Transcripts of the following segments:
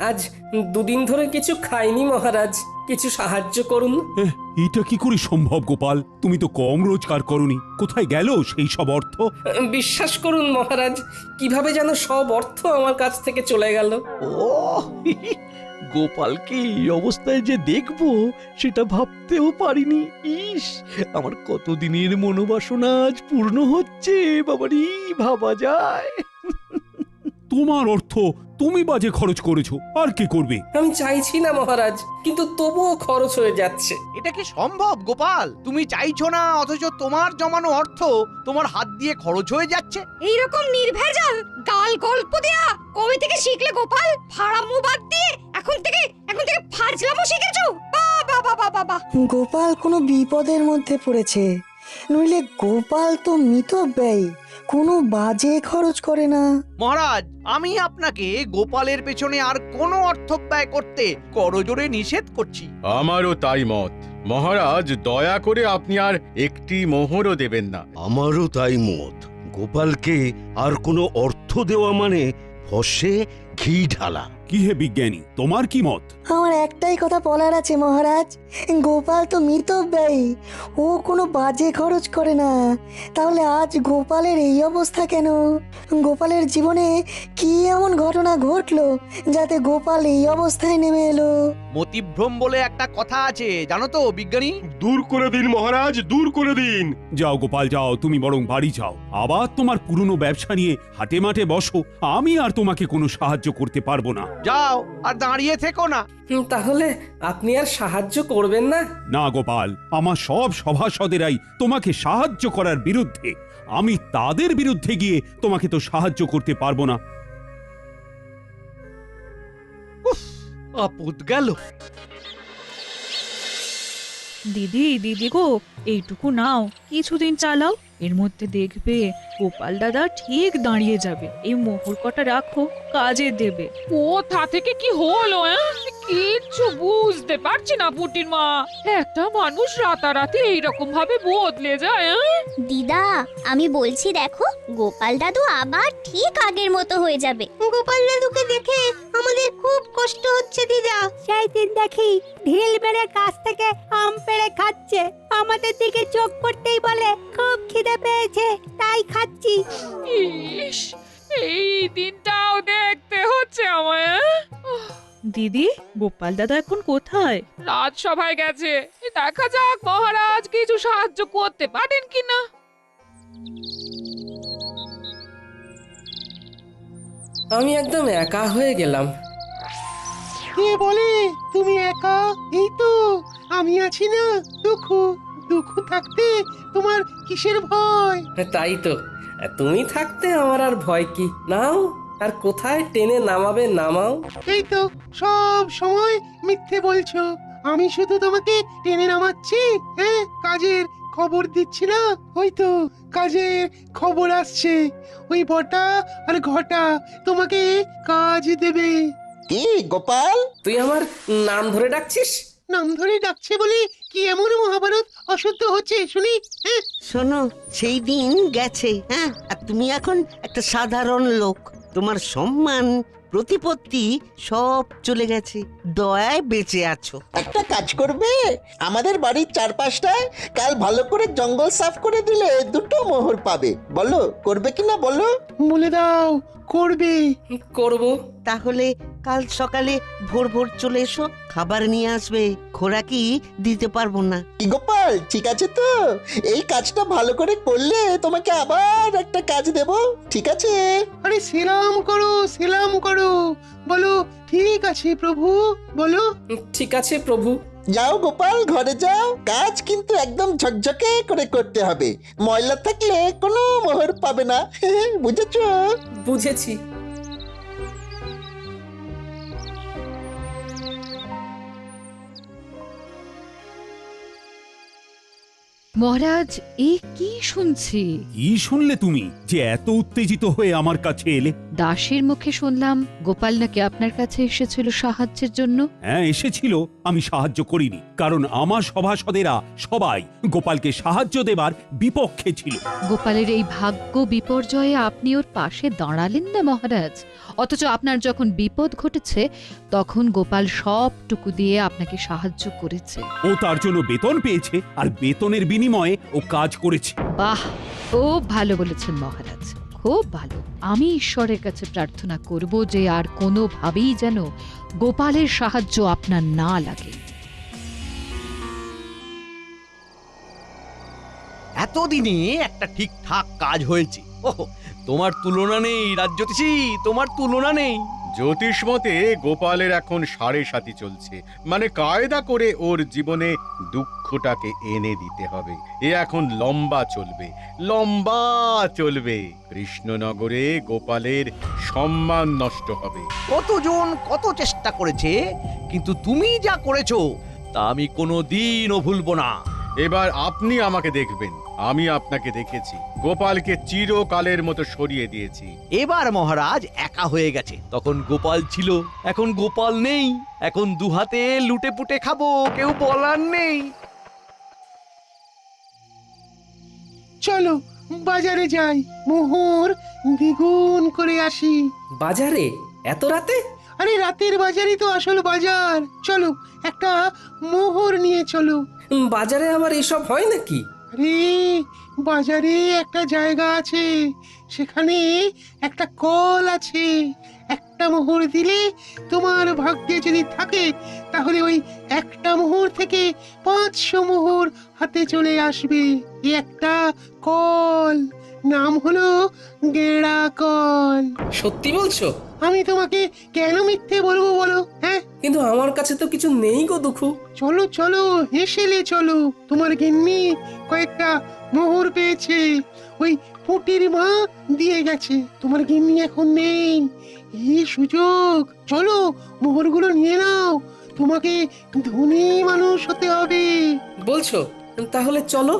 আজ দুদিন ধরে কিছু খাইনি মহারাজ, কিছু সাহায্য করুন। এটা কি করে সম্ভব গোপাল? তুমি তো কম রোজগার করনি, কোথায় গেল সেই সব অর্থ? বিশ্বাস করুন মহারাজ, কিভাবে যেন সব অর্থ আমার কাছ থেকে চলে গেল। ও গোপালকে এই অবস্থায় যে দেখবো সেটা ভাবতেও পারিনি। ইস, আমার কতদিনের মনোবাসনা আজ পূর্ণ হচ্ছে। বাবারি, ভাবা যায়? তোমার অর্থ তুমি বাজে খরচ করেছো, আর কি করবে? আমি চাইছি না মহারাজ, কিন্তু তবুও খরচ হয়ে যাচ্ছে। এটা কি সম্ভব গোপাল? তুমি চাইছো না অথচ তোমার জমানো অর্থ তোমার হাত দিয়ে খরচ হয়ে যাচ্ছে। এইরকম নির্ভেজাল গাল গল্প দেয়া কবে থেকে শিখলে গোপাল? ফাড়ামো বাদ দিয়ে এখন থেকে ফাজলামো শিখেছো? বাবা বাবা বাবা! গোপাল কোনো বিপদের মধ্যে পড়েছে, নইলে গোপাল তো মিতব্যয়ী, কোনো বাজে খরচ করে না। মহারাজ, আমি আপনাকে গোপালের পেছনে আর কোনো অর্থ ব্যয় করতে করজোরে নিষেধ করছি। আমারও তাই মত মহারাজ, দয়া করে আপনি আর একটি মোহরও দেবেন না। আমারও তাই মত। গোপালকে আর কোনো অর্থ দেওয়া মানে ফসে ঘি ঢালা। কি হে বিজ্ঞানী, তোমার কি মত? আমার একটাই কথা বলার আছে মহারাজ, গোপাল তো মিতব্যয়ী, ও কোনো বাজে খরচ করে না। তাহলে আজ গোপালের এই অবস্থা কেন? গোপালের জীবনে কি এমন ঘটনা ঘটলো যাতে গোপাল এই অবস্থায় নেমে এলো? মতিভ্রম বলে একটা কথা আছে, জানো তো বিজ্ঞানী? দূর করে দিন মহারাজ, দূর করে দিন। যাও গোপাল যাও, তুমি বরং বাড়ি যাও, আবার তোমার পুরনো ব্যবসা নিয়ে হাটে মাঠে বসো। আমি আর তোমাকে কোনো সাহায্য করতে পারবো না। যাও, আর দাঁড়িয়ে থেকো না। তাহলে আপনি আর সাহায্য করবেন না? না গোপাল, আমার সব সভাসদেরাই তোমাকে সাহায্য করার বিরুদ্ধে। আমি তাদের বিরুদ্ধে গিয়ে তোমাকে তো সাহায্য করতে পারবো না। আপদ গেল। দিদি দিদি গো, এইটুকু নাও, কিছুদিন চালাও, এর মধ্যে দেখবে গোপাল দাদা ঠিক দাঁড়িয়ে যাবে। এই মোহর কটা রাখো, কাজে দেবে। কোথা থেকে কি হলো? কিচ্ছু বুঝতে পারছি না পুটির মা। একটা মানুষ রাতারাতি এইরকম ভাবে বদলে যায়। দিদা, আমি বলছি দেখো, গোপাল দাদু আবার ঠিক আগের মতো হয়ে যাবে। গোপাল দাদুকে দেখে আমাদের খুব কষ্ট হচ্ছে দিদা। সেই দিন দেখি ঢিল মেরে গাছ থেকে আম পেড়ে খাচ্ছে, আমাদের দিকে চোখ পড়তেই বলে খুব খিদে পেয়েছে তাই খাচ্ছি। ইস, এই দিনটাও দেখতে হচ্ছে আমায়। দিদি, গোপাল দাদা এখন কোথায়? রাজসভায় গেছে, দেখা যাক মহারাজ কিছু সাহায্য করতে পারেন কিনা। আমি একদম একা হয়ে গেলাম। কে বলে তুমি একা? এই তো আমি আছি না। দুঃখ দুঃখ থাকতে তোমার কিসের ভয়? তাই তো, তুমি থাকতে আমার আর ভয় কি? নাও, আর কোথায় টেনে নামাবে নামাও। এই তো সব সময় মিথ্যে বলছো। আমি শুধু তোমাকে টেনে নামাচ্ছি, হ্যাঁ, কাজের খবর দিচ্ছি না। ওই তো কাজের খবর আসছে, ওই বটা আর ঘটা তোমাকে কাজ দেবে। কি গোপাল, তুই আমার নাম ধরে ডাকছিস? নাম ধরে ডাকছে বলে কি এমন মহাভারত অশুদ্ধ হচ্ছে শুনি? হ্যাঁ, শোনো, সেই দিন গেছে, হ্যাঁ, আর তুমি এখন একটা সাধারণ লোক। তোমার সম্মান প্রতিপত্তি সব চলে গেছে, দয়ায় বেঁচে আছো। একটা কাজ করবে, আমাদের বাড়ির চারপাশটায় কাল ভালো করে জঙ্গল সাফ করে দিলে 2টো মোহর পাবে। বলো করবে কিনা বলো? বলে দাও করবে। করব। তাহলে কাল সকালে ভোর ভোর চলে এসো, খাবার নিয়ে আসবে, খোরাকি দিতে পারবো না। কি গোপাল, ঠিক আছে তো? এই কাজটা ভালো করে করলে তোমাকে আবার একটা কাজ দেব, ঠিক আছে? আরে সেলাম করো, সেলাম করো, বলো ঠিক আছে প্রভু, বলো। ঠিক আছে প্রভু। যাও গোপাল, ঘরে যাও। কাজ কিন্তু একদম ঝকঝকে করে করতে হবে, ময়লা থাকলে কোনো মোহর পাবে না। বুঝেছো? বুঝেছি। মহারাজ, এ কি শুনছি? কি শুনলে তুমি যে এত উত্তেজিত হয়ে আমার কাছে এলে? দাসীর মুখে শুনলাম গোপাল নাকি আপনার কাছে এসেছিল সাহায্যের জন্য। হ্যাঁ এসেছিল, আমি সাহায্য করিনি, কারণ আমার সভাসদেরা সবাই গোপালকে সাহায্য দেবার বিপক্ষে ছিল। গোপালের এই ভাগ্য বিপর্যয়ে আপনি ওর পাশে দাঁড়ালেন না মহারাজ, অথচ আপনার যখন বিপদ ঘটেছে তখন গোপাল সবটুকু দিয়ে আপনাকে সাহায্য করেছে। ও তার জন্য বেতন পেয়েছে, আর বেতনের বিনিময়ে ও কাজ করেছে। বাহ, খুব ভালো বলেছেন মহারাজ, খুব ভালো। আমি ঈশ্বরের কাছে প্রার্থনা করব যে আর কোনোভাবেই যেন গোপালের সাহায্য আপনার না লাগে। এতদিনে একটা ঠিকঠাক কাজ হয়েছে। ওহো, তোমার তুলনা নেই রাজ্যতীশী, তোমার তুলনা নেই। জ্যোতিষ মতে গোপালের এখন 7.5 চলছে, মানে কায়দা করে ওর জীবনে দুঃখটাকে এনে দিতে হবে। এ এখন লম্বা চলবে, লম্বা চলবে। কৃষ্ণনগরে গোপালের সম্মান নষ্ট হবে। কতজন কত চেষ্টা করেছে, কিন্তু তুমি যা করেছো তা আমি কোনোদিনও ভুলবো না। এবার আপনি আমাকে দেখবেন, আমি আপনাকে দেখেছি। গোপালকে চিরকালের মতো সরিয়ে দিয়েছি। এবার মহারাজ একা হয়ে গেছে। তখন গোপাল ছিল, এখন গোপাল নেই। এখন দুহাতে লুটে পুটে খাবো, কেউ বলার নেই। চলো বাজারে যাই, মোহর দ্বিগুণ করে আসি। বাজারে এত রাতে? আরে রাতের বাজারই তো আসল বাজার। চলো একটা মোহর নিয়ে চলো। বাজারে আবার এসব হয় নাকি? আরে বাজারে একটা জায়গা আছে, সেখানে একটা কল আছে। একটা মোহর দিলে তোমার ভাগ্যে যদি থাকে তাহলে ওই একটা মোহর থেকে 500 মোহর হাতে চলে আসবে। এই একটা কল, নাম হলো গেড়া কল। সত্যি বলছো? আমি তোমাকে কেন মিথ্যে বলবো বলো? হ্যাঁ, কিন্তু আমার কাছে তো কিছু নেই গো দুঃখু। চলো চলো হেসেলে চলো, তোমার গিন্নি কয়েকটা মোহর পেয়েছে, ওই পুটির মা দিয়ে গেছে। তোমার গিন্নি এখন নেই, এই সুযোগ। চলো মোহরগুলো নিয়ে নাও, তোমাকে ধনী মানুষ হতে হবে। বলছো? তাহলে চলো।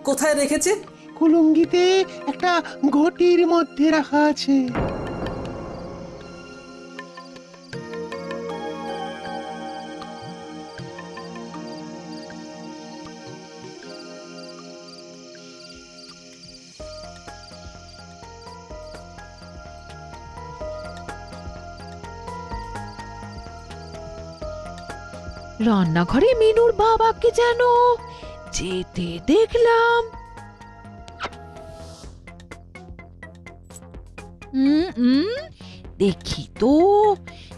কোথায় রেখেছে? কুলুঙ্গিতে একটা ঘটির মধ্যে রাখা আছে। রান্নাঘরে মিনুর বাবাকে যেন যেতে দেখলাম। দেখি তো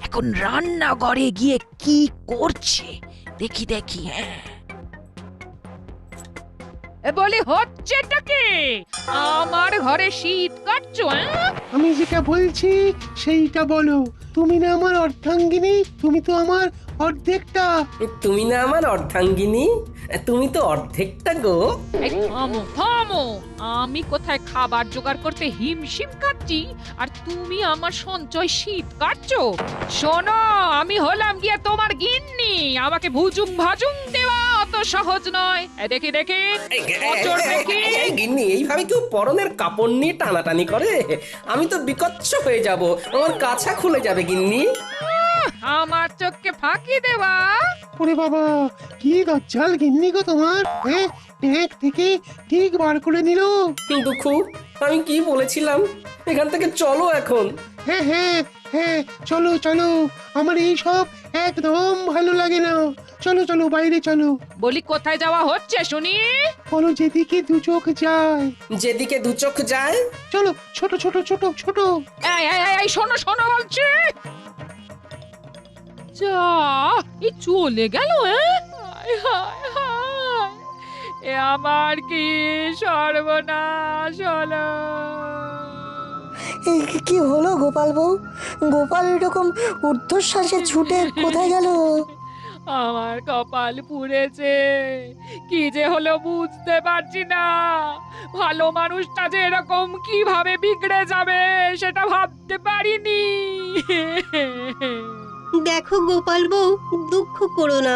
এখন রান্নাঘরে গিয়ে কি করছে, দেখি দেখি। হ্যাঁ, বলি হচ্ছেটা কি? আমার ঘরে শীত কাটছো? আমি যেটা বলছি সেইটা বলো। তুমি না আমার অর্ধাঙ্গিনী, তুমি তো আমার অর্ধেকটা। তুমি না আমার অর্ধাঙ্গিনী, তুমি তো অর্ধেকটা গো। থামো থামো, আমি কোথায় খাবার জোগাড় করতে হিমশিম কাটছি আর তুমি আমার সঞ্চয় শীত কাটছো? শোনো, আমি হলাম গিয়ে তোমার গিন্নি, আমাকে ভুজুং ভাজুং দেওয়া অত সহজ নয়। দেখি দেখি দেখি। গিন্নি, এইভাবে কেউ পরনের কাপড় নিয়ে টানাটানি করে? আমি তো বিকচ্ছ হয়ে যাব, আমার কাছা খুলে যাবে গিন্নি। আমার চোখকে ফাঁকি দেওয়া? ওরে বাবা, কি দজ্জাল গিন্নি গো তোমার! ট্যাঙ্ক থেকে ঠিক বার করে নিল। দুঃখু, আমি কি বলেছিলাম? এখান থেকে চলো এখন। হ্যাঁ হ্যাঁ হ্যাঁ, চলো চলো, আমার এই সব একদম ভালো লাগে না। চলো চলো বাইরে চলো। বলি কোথায় যাওয়া হচ্ছে শুনি? বলো যেদিকে দু চোখ যায়। যেদিকে দু চোখ যায়? চলো, ছোট ছোট ছোট ছোট। এই শোনো শোনো বলছি। যা, এই চলে গেল। এ আমার কি সর্বনাশ হলো! কি হলো গোপাল বউ? গোপাল এরকম ঊর্ধ্বশ্বাসে ছুটে কোথায় গেল? আমার কপাল পুড়েছে, কি যে হলো বুঝতে পারছি না। ভালো মানুষটা যে এরকম কিভাবে বিগড়ে যাবে সেটা ভাবতে পারিনি। দেখো গোপাল বউ, দুঃখ করো না,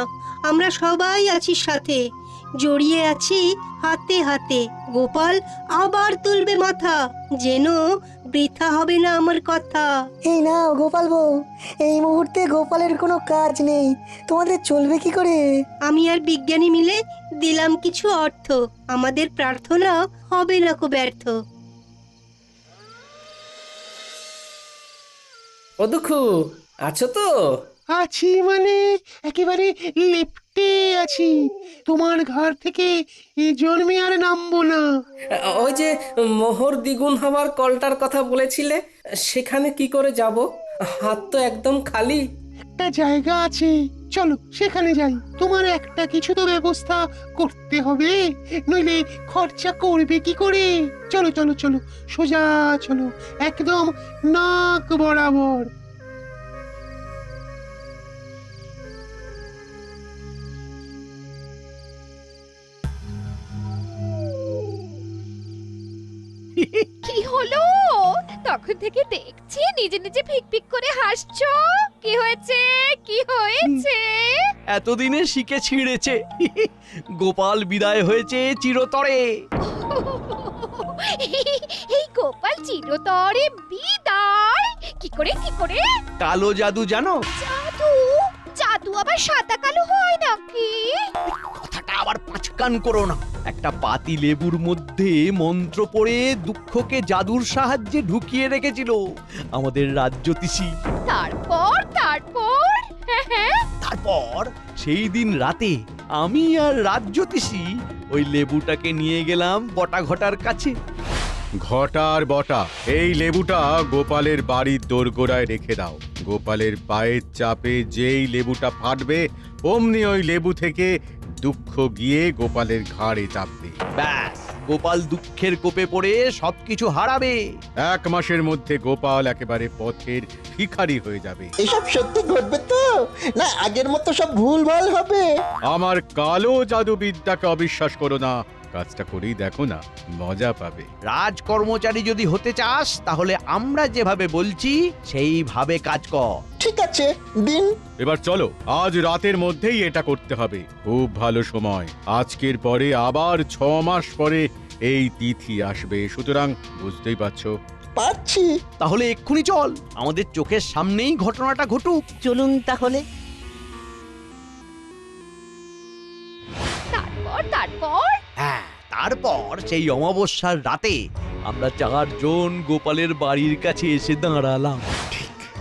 আমরা সবাই আছি সাথে। জড়িয়ে আছি হাতে হাতে। গোপাল আবার তুলবে মাথা, যেন বৃথা হবে না আমার কথা। এই নাও গোপাল বউ, এই মুহূর্তে গোপালের কোনো কাজ নেই, তোমাদের চলবে কি করে? আমি আর বিজ্ঞানী মিলে দিলাম কিছু অর্থ, আমাদের প্রার্থনা হবে না কো ব্যর্থ। ও দুঃখু, আছো তো? আছি মানে একেবারে লেপ্টে আছি। তোমার ঘর থেকে এ জন্মে আর নামবো না। ওই যে মোহর দ্বিগুণ হওয়ার কলটার কথা বলেছিলে, সেখানে কি করে যাব? হাত তো একদম খালি। একটা জায়গা আছে, চলো সেখানে যাই। তোমার একটা কিছু তো ব্যবস্থা করতে হবে, নইলে খরচা করবে কি করে? চলো চলো চলো, সোজা চলো, একদম নাক বরাবর। কি হলো? তখন থেকে দেখছি নিজে নিজে ফিক ফিক করে হাসছো। কি হয়েছে? কি হয়েছে? এতদিনে শিখে ছিঁড়েছে। গোপাল বিদায় হয়েছে চিরতরে। এই গোপাল চিরতরে বিদায়? কি করে কি করে? কালো জাদু জানো? জাদু? জাদু আবার সাদা কালো হয় নাকি? কথাটা আবার পাঁচকান করো না। একটা পাতি লেবুর মধ্যে মন্ত্র পড়ে দুঃখকে জাদুর সাহায্যে ঢুকিয়ে রেখেছিল আমাদের রাজ্যতীষী। তারপর তারপর তারপর সেই দিন রাতে আমি আর রাজ্যতীষী ওই লেবুটাকে নিয়ে গেলাম বটা ঘটার কাছে। ঘটার বটা, এই লেবুটা গোপালের বাড়ির দোরগোড়ায় রেখে দাও। গোপালের পায়ের চাপে যেই লেবুটা ফাটবে, অমনি ওই লেবু থেকে দুঃখ গিয়ে গোপালের ঘাড়ে চাপবে। ব্যাস, গোপাল দুঃখের কোপে পড়ে সবকিছু হারাবে। 1 মাসের মধ্যে গোপাল একেবারে পথের ভিখারি হয়ে যাবে। এসব সত্যি ঘটবে তো, না আগের মতো সব ভুলভাল হবে? আমার কালো জাদুবিদ্যাকে অবিশ্বাস করো না, কাজটা করেই দেখো না, মজা পাবে। রাজকর্মচারী যদি হতে চাস তাহলে আমরা যেভাবে বলছি সেইভাবে কাজ কর। ঠিক আছে, দিন। এবার চলো, আজ রাতের মধ্যেই এটা করতে হবে। খুব ভালো সময়, আজকের পরে আবার 6 মাস পরে এই তিথি আসবে, সুতরাং বুঝতেই পারছো। পারছি। তাহলে এক্ষুনি চল, আমাদের চোখের সামনেই ঘটনাটা ঘটুক। চলুন তাহলে। তারপর তারপর হ্যাঁ, তারপর সেই অমাবস্যার রাতে আমরা 4 জন গোপালের বাড়ির কাছে এসে দাঁড়ালাম।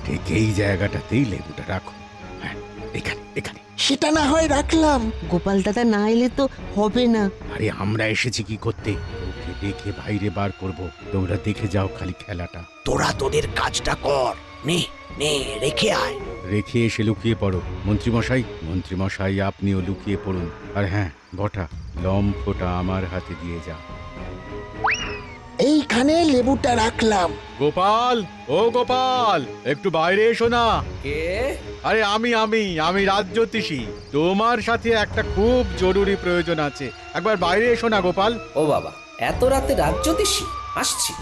ঠিক এই জায়গাটাতেই লেবুটা রাখো। হ্যাঁ, এখানে এখানে। সেটা না হয় রাখলাম। গোপাল দাদা না এলে তো হবে না। আরে আমরা এসেছি কি করতে? ওকে দেখে বাইরে বার করব, তোমরা দেখে যাও খালি খেলাটা। তোরা তোদের কাজটা কর, নে নে রেখে আয়। রেখে এসে লুকিয়ে পড়ো। মন্ত্রীমশাই আপনিও লুকিয়ে পড়ুন। আর হ্যাঁ বটা, লম্ফটা আমার হাতে দিয়ে যা। এইখানে লেবুটা রাখলাম। গোপাল, ও গোপাল, একটু বাইরে এসো না। কে? আরে আমি রাজ্যতীষী। তোমার সাথে একটা খুব জরুরি প্রয়োজন আছে, একবার বাইরে এসো না গোপাল। ও বাবা, এত রাতে রাজ্যতীষী? আসছি।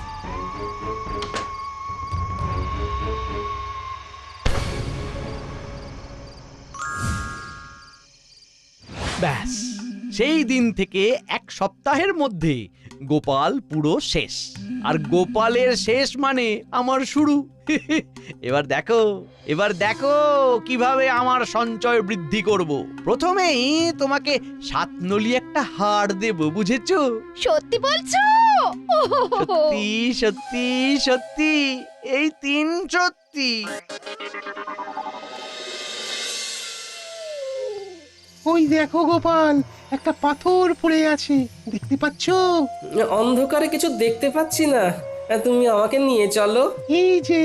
ব্যাস, সেই দিন থেকে 1 সপ্তাহের মধ্যে গোপাল পুরো শেষ। আর গোপালের শেষ মানে আমার শুরু। এবার দেখো কিভাবে আমার সঞ্চয় বৃদ্ধি করব। প্রথমেই তোমাকে 7 নলি একটা হার দেব, বুঝেছো? সত্যি বলছো? সত্যি সত্যি সত্যি, এই 3 সত্যি। ওই দেখো গোপাল, একটা পাথর পড়ে আছে, দেখতে পাচ্ছো? অন্ধকারে কিছু দেখতে পাচ্ছি না, তুমি আমাকে নিয়ে চলো। এই যে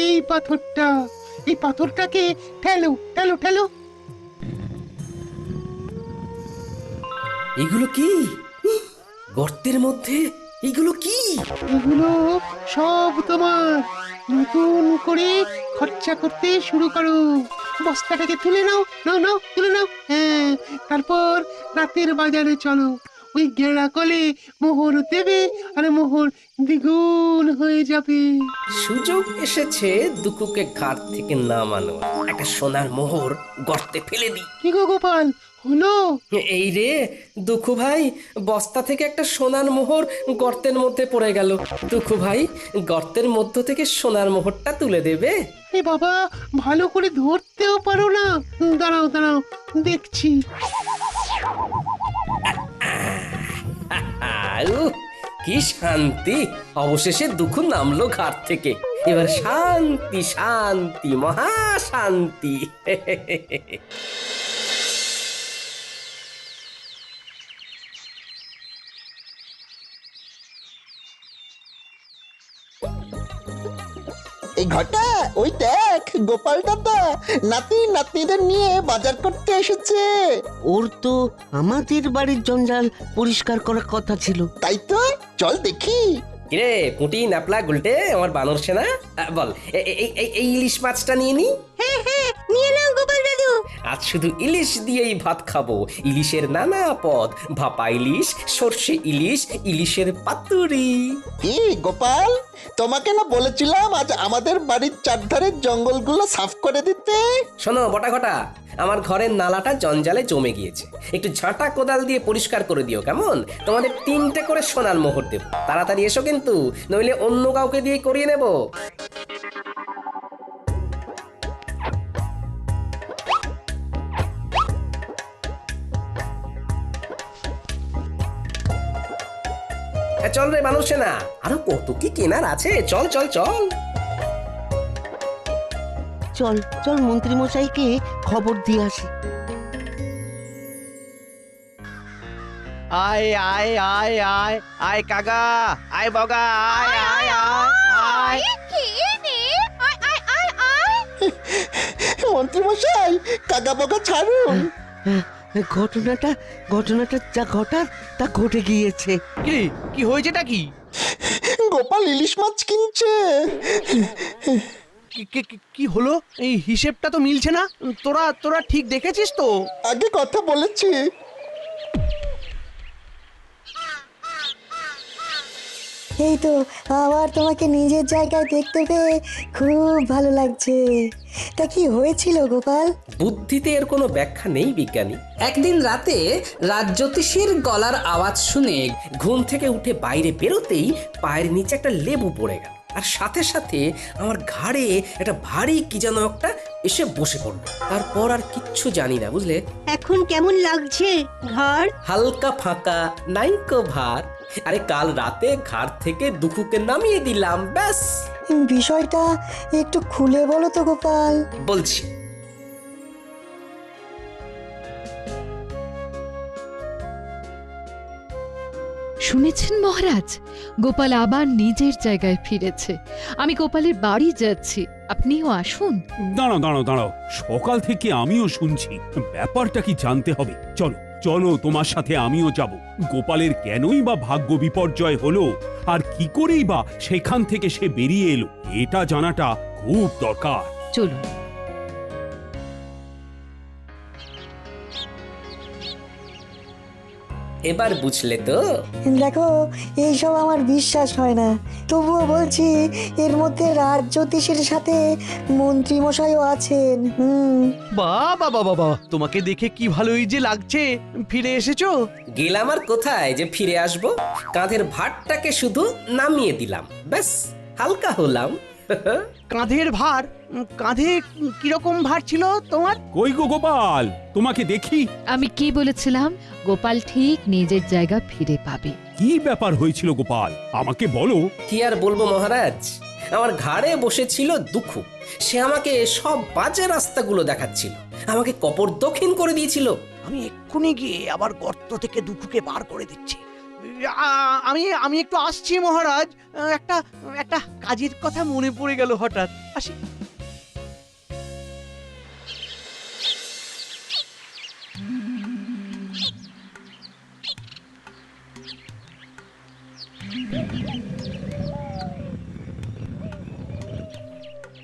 এই পাথরটা, এই পাথরটাকে ঠেলো ঠেলো ঠেলো। এগুলো কি? গর্তের মধ্যে এগুলো কি? এগুলো সব তোমার। নতুন করে খরচা করতে শুরু করো। বস্তাটাকে তুলে নাও, তুলে নাও। হ্যাঁ, তারপর রাতের বাজারে চলো। ওই গেঁড়া কলে মোহর দেবে, আর মোহর দ্বিগুণ হয়ে যাবে। সুযোগ এসেছে দুকুকে ঘাট থেকে নামানো। একটা সোনার মোহর গর্তে ফেলে দিই। কি গো গোপাল, হলো? এই রে দুঃখু ভাই, বস্তা থেকে একটা সোনার মোহর গর্তের মধ্যে পড়ে গেল। দুঃখু ভাই, গর্তের মধ্য থেকে সোনার মোহরটা তুলে দেবে? এ বাবা, ভালো করে ধরতেও পারো না। দাঁড়াও দাঁড়াও, দেখছি। উহ, কি শান্তি! অবশেষে দুঃখু নামলো ঘাট থেকে। এবার শান্তি শান্তি, মহা শান্তি। এই ঘটা, ওই দেখ গোপাল দাদা নাতি নাতনিদের নিয়ে বাজার করতে এসেছে। ওর তো আমাদের বাড়ির জঞ্জাল পরিষ্কার করার কথা ছিল। তাই তো, চল দেখি। কিরে পুঁটি, ন্যাপলা, গুলটে, আমার বানর সেনা, বল এই ইলিশ মাছটা নিয়ে নি। হ্যাঁ হ্যাঁ, নিয়ে নাও গোপাল দাদু। আজ শুধু ইলিশ দিয়েই ভাত খাবো। ইলিশের নানা পদ, ভাপা ইলিশ, সর্ষে ইলিশ, ইলিশের পাতুরি। কি গোপাল, তোমাকে না বলেছিলাম আজ আমাদের বাড়ির চারধারের জঙ্গলগুলো সাফ করে দিতে? শোনো বটা ঘটা, আমার ঘরের নালাটা জঞ্জালে জমে গিয়েছে। একটু ঝাঁটা কোদাল দিয়ে পরিষ্কার করে দিও কেমন? তোমাদের 3টে করে সোনার মোহর দেব। তাড়াতাড়ি এসো কিন্তু, নইলে অন্য কাউকে দিয়ে করিয়ে নেব। চল রে মানুষ না, আরো কত কি কেনার আছে। চল চল চল চল চল, মন্ত্রী মশাইকে খবর দিয়ে আসি। আয় আয় আয় আয় আয় কাকা, আয় বগা, আয় আয় আয় আয়। মন্ত্রী মশাই, কাকা বকা ছাড়ুন। ঘটনাটা যা ঘটার তা ঘটে গিয়েছে। কি হয়েছেটা কি? গোপাল ইলিশ মাছ কিনছে। কি হলো? এই হিসেবটা তো মিলছে না। তোরা ঠিক দেখেছিস তো? আগে কথা বলেছি। এই তো, আবার তোমাকে নিজের জায়গায় দেখতে পেয়ে খুব ভালো লাগছে। তা কি হয়েছিল গোপাল? বুদ্ধিতে এর কোনো ব্যাখ্যা নেই বিজ্ঞানী। একদিন রাতে রাজ্যোতিষীর গলার আওয়াজ শুনে ঘুম থেকে উঠে বাইরে বেরোতেই পায়ের নিচে একটা লেবু পড়ে গেল, আর সাথে সাথে আমার ঘাড়ে একটা ভারী কি যেন একটা এসে বসে পড়লো। তারপর আর কিচ্ছু জানি না, বুঝলে। এখন কেমন লাগছে ঘাড়? হালকা ফাঁকা, নাইকো ভার। আরে কাল রাতে ঘাড় থেকে দুঃখুকে নামিয়ে দিলাম, ব্যাস। বিষয়টা একটু খুলে বলো তো গোপাল। বলছি। শুনেছেন মহারাজ, গোপাল আবার নিজের জায়গায় ফিরেছে। আমি গোপালের বাড়ি যাচ্ছি, আপনিও আসুন। দাঁড়াও দাঁড়াও দাঁড়াও, সকাল থেকে আমিও শুনছি। ব্যাপারটা কি জানতে হবে। চলো চলো, তোমার সাথে আমিও যাব। গোপালের কেনই বা ভাগ্য বিপর্যয় হলো, আর কি করেই বা সেখান থেকে সে বেরিয়ে এলো, এটা জানাটা খুব দরকার। চলুন। এবার বুঝলে তো? দেখো, এইসব আমার বিশ্বাস হয় না, তবুও বলছি এর মধ্যে রাজ্যোতিষীর সাথে মন্ত্রী মশাইও আছেন। বাবা বাবা বাবা, তোমাকে দেখে কি ভালোই যে লাগছে। ফিরে এসেছো? গেলাম আর কোথায় যে ফিরে আসবো। কাঁধের ভারটাকে শুধু নামিয়ে দিলাম, ব্যাস, হালকা হলাম। কাঁধের ভার? কাঁধে কিরকম ভার ছিল তোমার? কই গো গোপাল, তোমাকে দেখি। আমি কি বলেছিলাম? গোপাল ঠিক নিজের জায়গা ফিরে পাবে। কি ব্যাপার হয়েছিল গোপাল, আমাকে বলো। কি আর বলবো মহারাজ, আমার ঘাড়ে বসেছিল দুঃখু। সে আমাকে সব বাজে রাস্তাগুলো দেখাচ্ছিল, আমাকে কপর দক্ষিণ করে দিয়েছিল। আমি এক্ষুনি গিয়ে আবার গর্ত থেকে দুঃখুকে বার করে দিচ্ছি। আমি একটু আসছি মহারাজ। একটা কাজের কথা মনে পড়ে গেল হঠাৎ, আসি।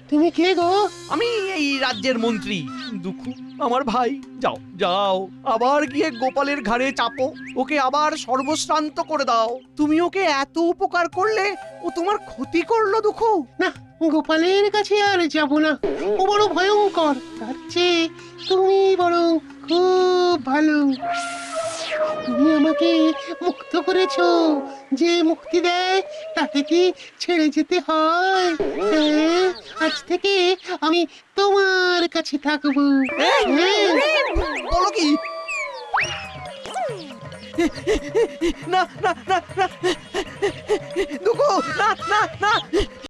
তুমি কে গো? আমি এই রাজ্যের মন্ত্রী দুঃখু, আমার ভাই। যাও যাও, আবার গিয়ে গোপালের ঘাড়ে চাপো, ওকে আবার সর্বশ্রান্ত করে দাও। তুমি ওকে এত উপকার করলে, ও তোমার ক্ষতি করলো দুঃখু। না, গোপালের কাছে আর যাব না, ও বড় ভয়ঙ্কর। তার চেয়ে তুমি বরং খুব ভালো। তুমি আমাকে মুক্ত করেছো, যে মুক্তি দেয় তাকে কি ছেড়ে যেতে হয়? হ্যাঁ, আজ থেকে আমি তোমার কাছে থাকবো। হ্যাঁ। বলো কি? না না না না দুঃখু, না না না